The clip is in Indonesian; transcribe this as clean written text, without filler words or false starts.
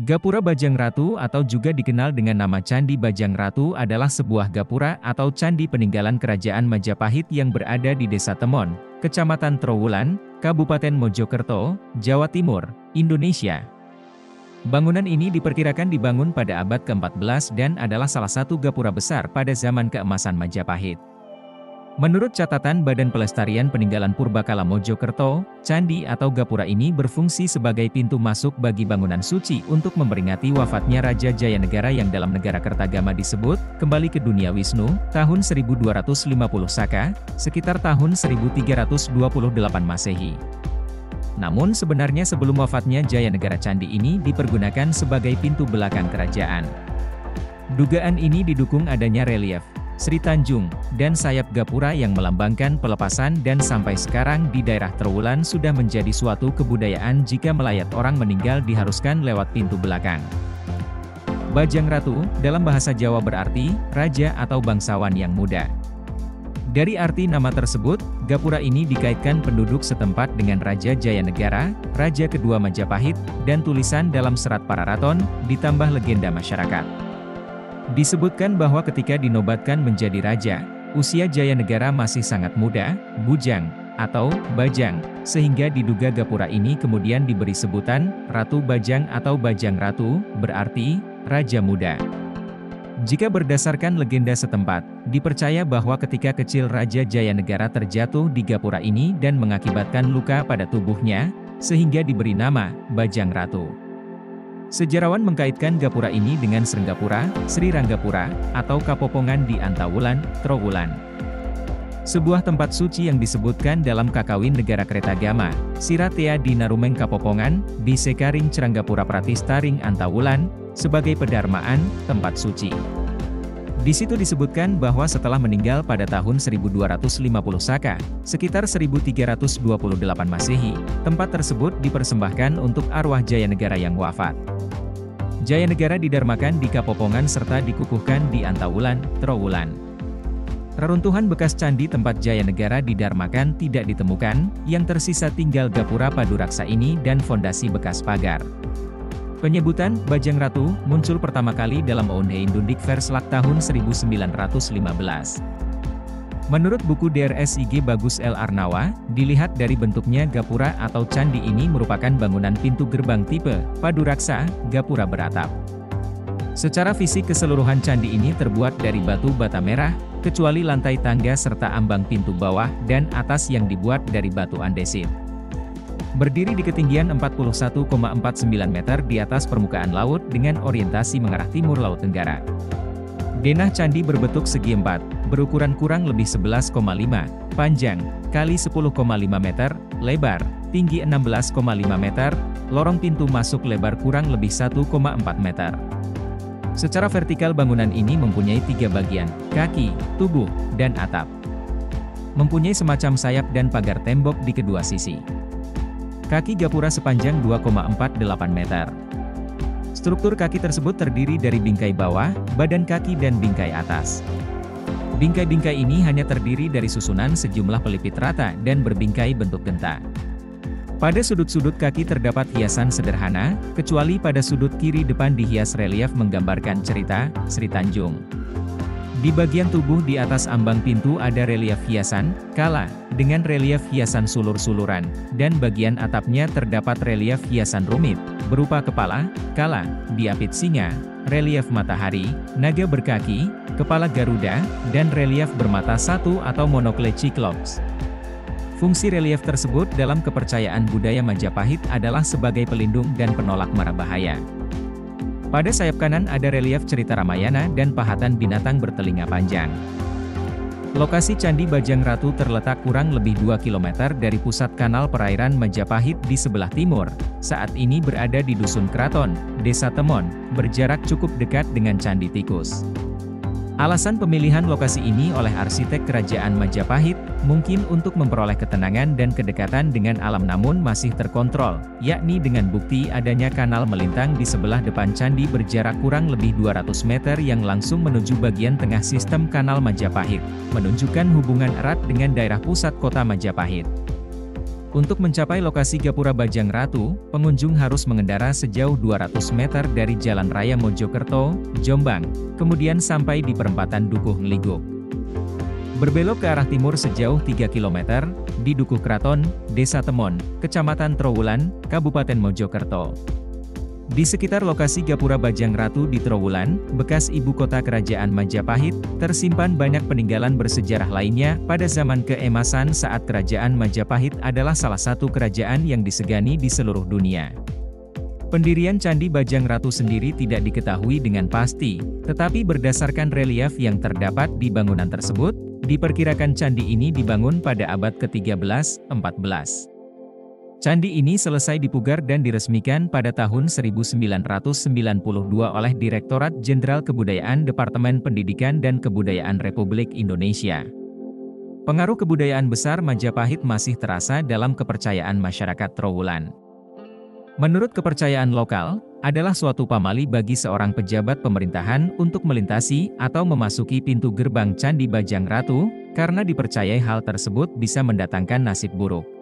Gapura Bajang Ratu atau juga dikenal dengan nama Candi Bajang Ratu adalah sebuah gapura atau candi peninggalan Kerajaan Majapahit yang berada di Desa Temon, Kecamatan Trowulan, Kabupaten Mojokerto, Jawa Timur, Indonesia. Bangunan ini diperkirakan dibangun pada abad ke-14 dan adalah salah satu gapura besar pada zaman keemasan Majapahit. Menurut catatan Badan Pelestarian Peninggalan Purbakala Mojokerto, candi atau gapura ini berfungsi sebagai pintu masuk bagi bangunan suci untuk memperingati wafatnya Raja Jayanegara yang dalam negara Kertagama disebut kembali ke dunia Wisnu, tahun 1250 Saka, sekitar tahun 1328 Masehi. Namun sebenarnya sebelum wafatnya Jayanegara candi ini dipergunakan sebagai pintu belakang kerajaan. Dugaan ini didukung adanya relief Sri Tanjung, dan sayap gapura yang melambangkan pelepasan dan sampai sekarang di daerah Trowulan sudah menjadi suatu kebudayaan jika melayat orang meninggal diharuskan lewat pintu belakang. Bajang Ratu, dalam bahasa Jawa berarti, raja atau bangsawan yang muda. Dari arti nama tersebut, gapura ini dikaitkan penduduk setempat dengan Raja Jayanegara, Raja kedua Majapahit, dan tulisan dalam serat Pararaton, ditambah legenda masyarakat. Disebutkan bahwa ketika dinobatkan menjadi raja, usia Jayanegara masih sangat muda, bujang, atau bajang, sehingga diduga gapura ini kemudian diberi sebutan Ratu Bajang atau Bajang Ratu, berarti raja muda. Jika berdasarkan legenda setempat, dipercaya bahwa ketika kecil Raja Jayanegara terjatuh di gapura ini dan mengakibatkan luka pada tubuhnya, sehingga diberi nama Bajang Ratu. Sejarawan mengkaitkan gapura ini dengan Srenggapura, Sri Ranggapura, atau Kapopongan di Antawulan, Trowulan. Sebuah tempat suci yang disebutkan dalam Kakawin Negara Kertagama, Siratea di Narumeng Kapopongan, di Sekaring Ceranggapura Pratistaring Antawulan, sebagai pedarmaan, tempat suci. Di situ disebutkan bahwa setelah meninggal pada tahun 1250 Saka, sekitar 1328 Masehi, tempat tersebut dipersembahkan untuk arwah Jayanegara yang wafat. Jayanegara didarmakan di Kapopongan serta dikukuhkan di Antawulan, Trowulan. Reruntuhan bekas candi tempat Jayanegara didarmakan tidak ditemukan, yang tersisa tinggal gapura Paduraksa ini dan fondasi bekas pagar. Penyebutan Bajang Ratu muncul pertama kali dalam Ounhe Indundik Verslak tahun 1915. Menurut buku DRSIG Bagus L. Arnawa, dilihat dari bentuknya gapura atau candi ini merupakan bangunan pintu gerbang tipe Paduraksa, gapura beratap. Secara fisik keseluruhan candi ini terbuat dari batu bata merah, kecuali lantai tangga serta ambang pintu bawah dan atas yang dibuat dari batu andesit. Berdiri di ketinggian 41,49 meter di atas permukaan laut dengan orientasi mengarah timur Laut Tenggara. Denah candi berbentuk segi empat, berukuran kurang lebih 11,5, panjang, kali 10,5 meter, lebar, tinggi 16,5 meter, lorong pintu masuk lebar kurang lebih 1,4 meter. Secara vertikal bangunan ini mempunyai 3 bagian, kaki, tubuh, dan atap. Mempunyai semacam sayap dan pagar tembok di kedua sisi. Kaki gapura sepanjang 2,48 meter. Struktur kaki tersebut terdiri dari bingkai bawah, badan kaki dan bingkai atas. Bingkai-bingkai ini hanya terdiri dari susunan sejumlah pelipit rata dan berbingkai bentuk genta. Pada sudut-sudut kaki terdapat hiasan sederhana, kecuali pada sudut kiri depan dihias relief menggambarkan cerita Sri Tanjung. Di bagian tubuh di atas ambang pintu ada relief hiasan kala, dengan relief hiasan sulur-suluran, dan bagian atapnya terdapat relief hiasan rumit, berupa kepala, kala, diapit singa, relief matahari, naga berkaki, kepala Garuda, dan relief bermata satu atau monokle Cyclops. Fungsi relief tersebut dalam kepercayaan budaya Majapahit adalah sebagai pelindung dan penolak mara bahaya. Pada sayap kanan ada relief cerita Ramayana dan pahatan binatang bertelinga panjang. Lokasi Candi Bajang Ratu terletak kurang lebih 2 km dari pusat kanal perairan Majapahit di sebelah timur, saat ini berada di Dusun Kraton, Desa Temon, berjarak cukup dekat dengan Candi Tikus. Alasan pemilihan lokasi ini oleh arsitek Kerajaan Majapahit, mungkin untuk memperoleh ketenangan dan kedekatan dengan alam namun masih terkontrol, yakni dengan bukti adanya kanal melintang di sebelah depan candi berjarak kurang lebih 200 meter yang langsung menuju bagian tengah sistem kanal Majapahit, menunjukkan hubungan erat dengan daerah pusat kota Majapahit. Untuk mencapai lokasi Gapura Bajang Ratu, pengunjung harus mengendara sejauh 200 meter dari Jalan Raya Mojokerto, Jombang, kemudian sampai di perempatan Dukuh Ngeliguk. Berbelok ke arah timur sejauh 3 km, di Dukuh Kraton, Desa Temon, Kecamatan Trowulan, Kabupaten Mojokerto. Di sekitar lokasi Gapura Bajang Ratu di Trowulan, bekas ibu kota kerajaan Majapahit, tersimpan banyak peninggalan bersejarah lainnya pada zaman keemasan saat kerajaan Majapahit adalah salah satu kerajaan yang disegani di seluruh dunia. Pendirian Candi Bajang Ratu sendiri tidak diketahui dengan pasti, tetapi berdasarkan relief yang terdapat di bangunan tersebut, diperkirakan candi ini dibangun pada abad ke-13-14. Candi ini selesai dipugar dan diresmikan pada tahun 1992 oleh Direktorat Jenderal Kebudayaan Departemen Pendidikan dan Kebudayaan Republik Indonesia. Pengaruh kebudayaan besar Majapahit masih terasa dalam kepercayaan masyarakat Trowulan. Menurut kepercayaan lokal, adalah suatu pamali bagi seorang pejabat pemerintahan untuk melintasi atau memasuki pintu gerbang Candi Bajang Ratu, karena dipercayai hal tersebut bisa mendatangkan nasib buruk.